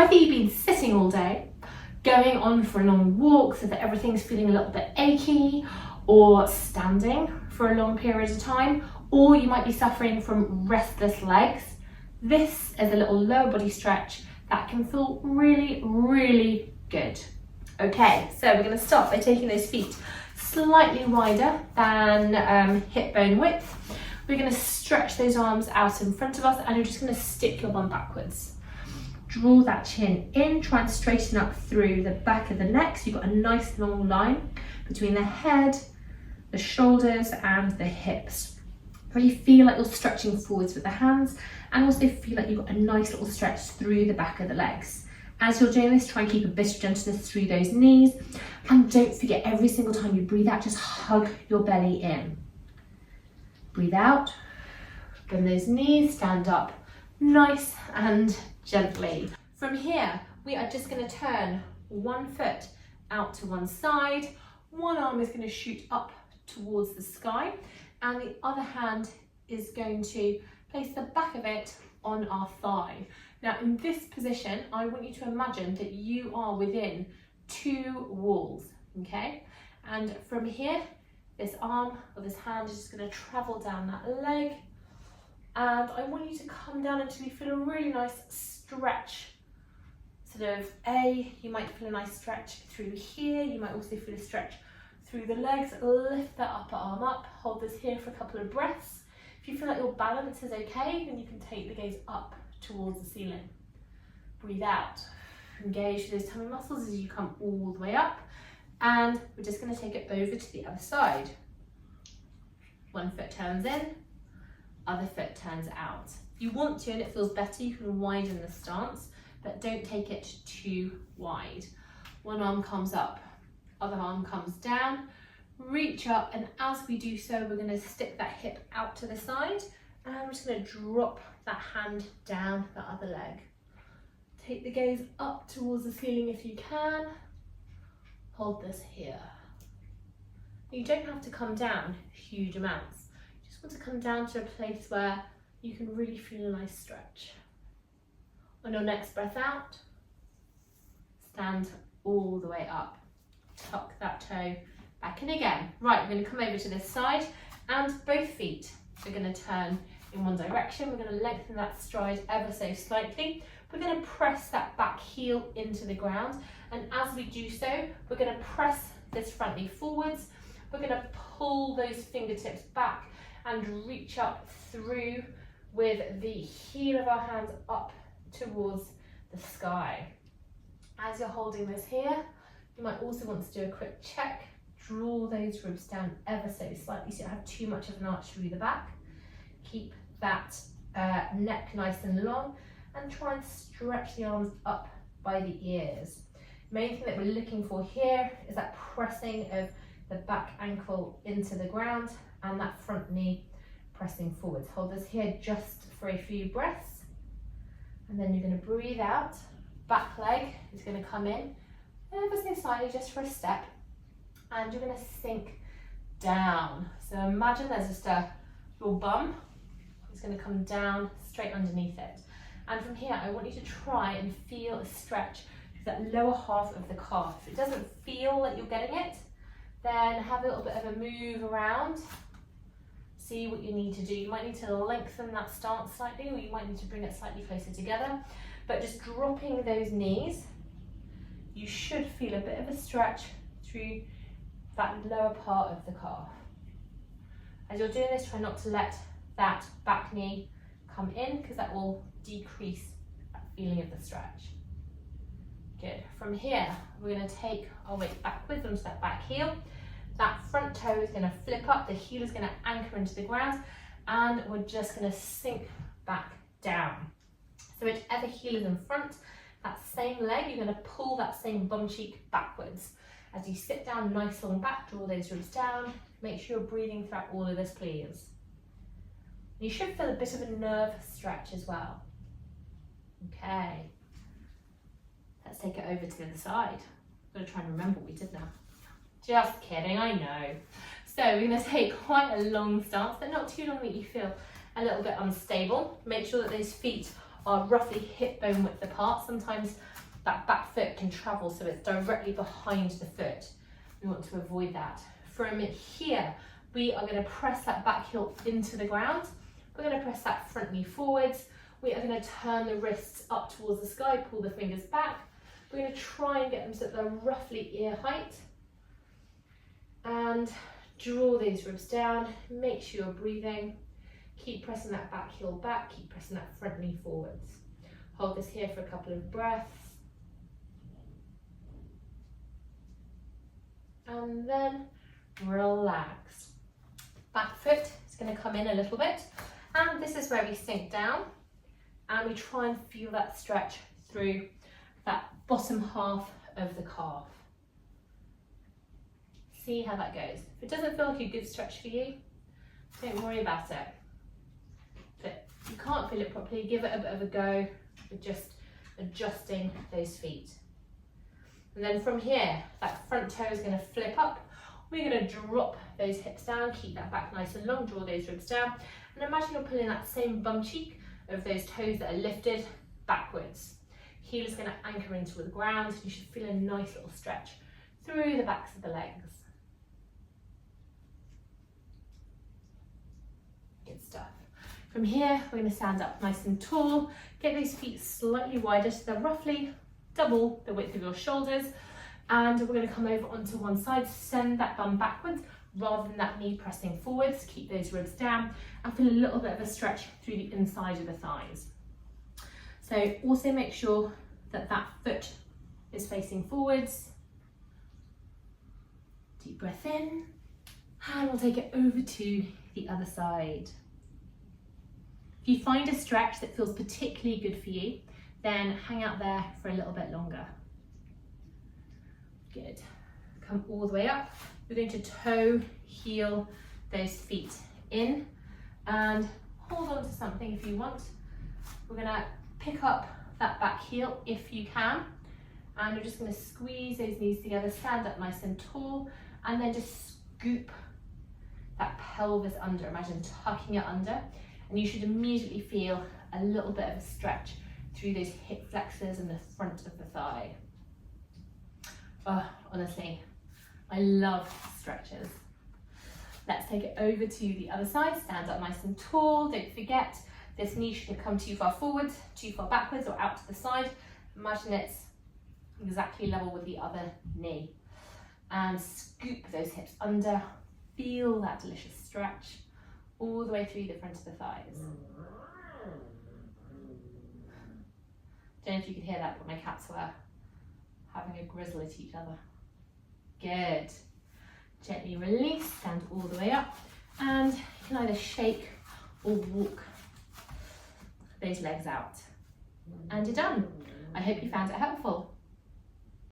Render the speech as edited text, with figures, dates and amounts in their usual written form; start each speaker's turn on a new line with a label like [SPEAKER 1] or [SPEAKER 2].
[SPEAKER 1] Whether you've been sitting all day, going on for a long walk so that everything's feeling a little bit achy, or standing for a long period of time, or you might be suffering from restless legs, this is a little lower body stretch that can feel really, really good. Okay, so we're going to start by taking those feet slightly wider than hip bone width. We're going to stretch those arms out in front of us and you're just going to stick your bum backwards. Draw that chin in, try and straighten up through the back of the neck so you've got a nice long line between the head, the shoulders and the hips. Really feel like you're stretching forwards with the hands and also feel like you've got a nice little stretch through the back of the legs. As you're doing this, try and keep a bit of gentleness through those knees, and don't forget, every single time you breathe out, just hug your belly in. Breathe out, bend those knees, stand up nice and gently. From here, we are just going to turn one foot out to one side, one arm is going to shoot up towards the sky, and the other hand is going to place the back of it on our thigh. Now in this position, I want you to imagine that you are within two walls, okay? And from here, this arm or this hand is just going to travel down that leg, and I want you to come down until you feel a really nice stretch. Sort of you might feel a nice stretch through here, you might also feel a stretch through the legs. Lift that upper arm up, hold this here for a couple of breaths. If you feel like your balance is okay, then you can take the gaze up towards the ceiling. Breathe out, engage those tummy muscles as you come all the way up, and we're just going to take it over to the other side. One foot turns in, other foot turns out. If you want to and it feels better, you can widen the stance, but don't take it too wide. One arm comes up, other arm comes down, reach up, and as we do so, we're going to stick that hip out to the side, and we're just going to drop that hand down the other leg. Take the gaze up towards the ceiling if you can. Hold this here. You don't have to come down huge amounts. You just want to come down to a place where you can really feel a nice stretch. On your next breath out, stand all the way up. Tuck that toe back in again. Right, we're going to come over to this side, and both feet are going to turn in one direction. We're going to lengthen that stride ever so slightly. We're going to press that back heel into the ground, and as we do so, we're going to press this front knee forwards. We're going to pull those fingertips back and reach up through with the heel of our hands up towards the sky. As you're holding this here, you might also want to do a quick check. Draw those ribs down ever so slightly so you don't have too much of an arch through the back. Keep that neck nice and long, and try and stretch the arms up by the ears. Main thing that we're looking for here is that pressing of the back ankle into the ground and that front knee pressing forwards. Hold this here just for a few breaths, and then you're going to breathe out. Back leg is going to come in ever so slightly just for a step, and you're going to sink down. So imagine there's just your bum is going to come down straight underneath it. And from here, I want you to try and feel a stretch to that lower half of the calf. If it doesn't feel like you're getting it, then have a little bit of a move around. See what you need to do. You might need to lengthen that stance slightly, or you might need to bring it slightly closer together. But just dropping those knees, you should feel a bit of a stretch through that lower part of the calf. As you're doing this, try not to let that back knee come in, because that will decrease that feeling of the stretch. Good. From here, we're going to take our weight backwards onto that back heel. That front toe is going to flip up, the heel is going to anchor into the ground, and we're just going to sink back down. So whichever heel is in front, that same leg, you're going to pull that same bum cheek backwards. As you sit down, nice long back, draw those ribs down. Make sure you're breathing throughout all of this, please. You should feel a bit of a nerve stretch as well. Okay. Let's take it over to the other side. I'm going to try and remember what we did now. Just kidding, I know. So we're going to take quite a long stance, but not too long that you feel a little bit unstable. Make sure that those feet are roughly hip bone width apart. Sometimes that back foot can travel so it's directly behind the foot. We want to avoid that. From here, we are going to press that back heel into the ground. We're going to press that front knee forwards. We are going to turn the wrists up towards the sky, pull the fingers back. We're going to try and get them so that they're roughly ear height. And draw these ribs down. Make sure you're breathing. Keep pressing that back heel back. Keep pressing that front knee forwards. Hold this here for a couple of breaths. And then relax. Back foot is going to come in a little bit. And this is where we sink down. And we try and feel that stretch through that bottom half of the calf. See how that goes. If it doesn't feel like a good stretch for you, don't worry about it. But if you can't feel it properly, give it a bit of a go with just adjusting those feet. And then from here, that front toe is going to flip up. We're going to drop those hips down, keep that back nice and long, draw those ribs down. And imagine you're pulling that same bum cheek of those toes that are lifted backwards. Heel is going to anchor into the ground. You should feel a nice little stretch through the backs of the legs. Good stuff. From here, we're going to stand up nice and tall. Get those feet slightly wider so they're roughly double the width of your shoulders. And we're going to come over onto one side, send that bum backwards rather than that knee pressing forwards. Keep those ribs down and feel a little bit of a stretch through the inside of the thighs. So also make sure that that foot is facing forwards. Deep breath in, and we'll take it over to the other side. If you find a stretch that feels particularly good for you, then hang out there for a little bit longer. Good. Come all the way up. We're going to toe, heel those feet in and hold on to something if you want. We're going to pick up that back heel if you can, and you're just going to squeeze those knees together, stand up nice and tall, and then just scoop that pelvis under. Imagine tucking it under, and you should immediately feel a little bit of a stretch through those hip flexors and the front of the thigh. Oh, honestly, I love stretches. Let's take it over to the other side. Stand up nice and tall. Don't forget, this knee shouldn't come too far forward, too far backwards or out to the side. Imagine it's exactly level with the other knee. And scoop those hips under. Feel that delicious stretch all the way through the front of the thighs. Don't know if you can hear that, but my cats were having a grizzle at each other. Good. Gently release, stand all the way up, and you can either shake or walk those legs out. And you're done. I hope you found it helpful.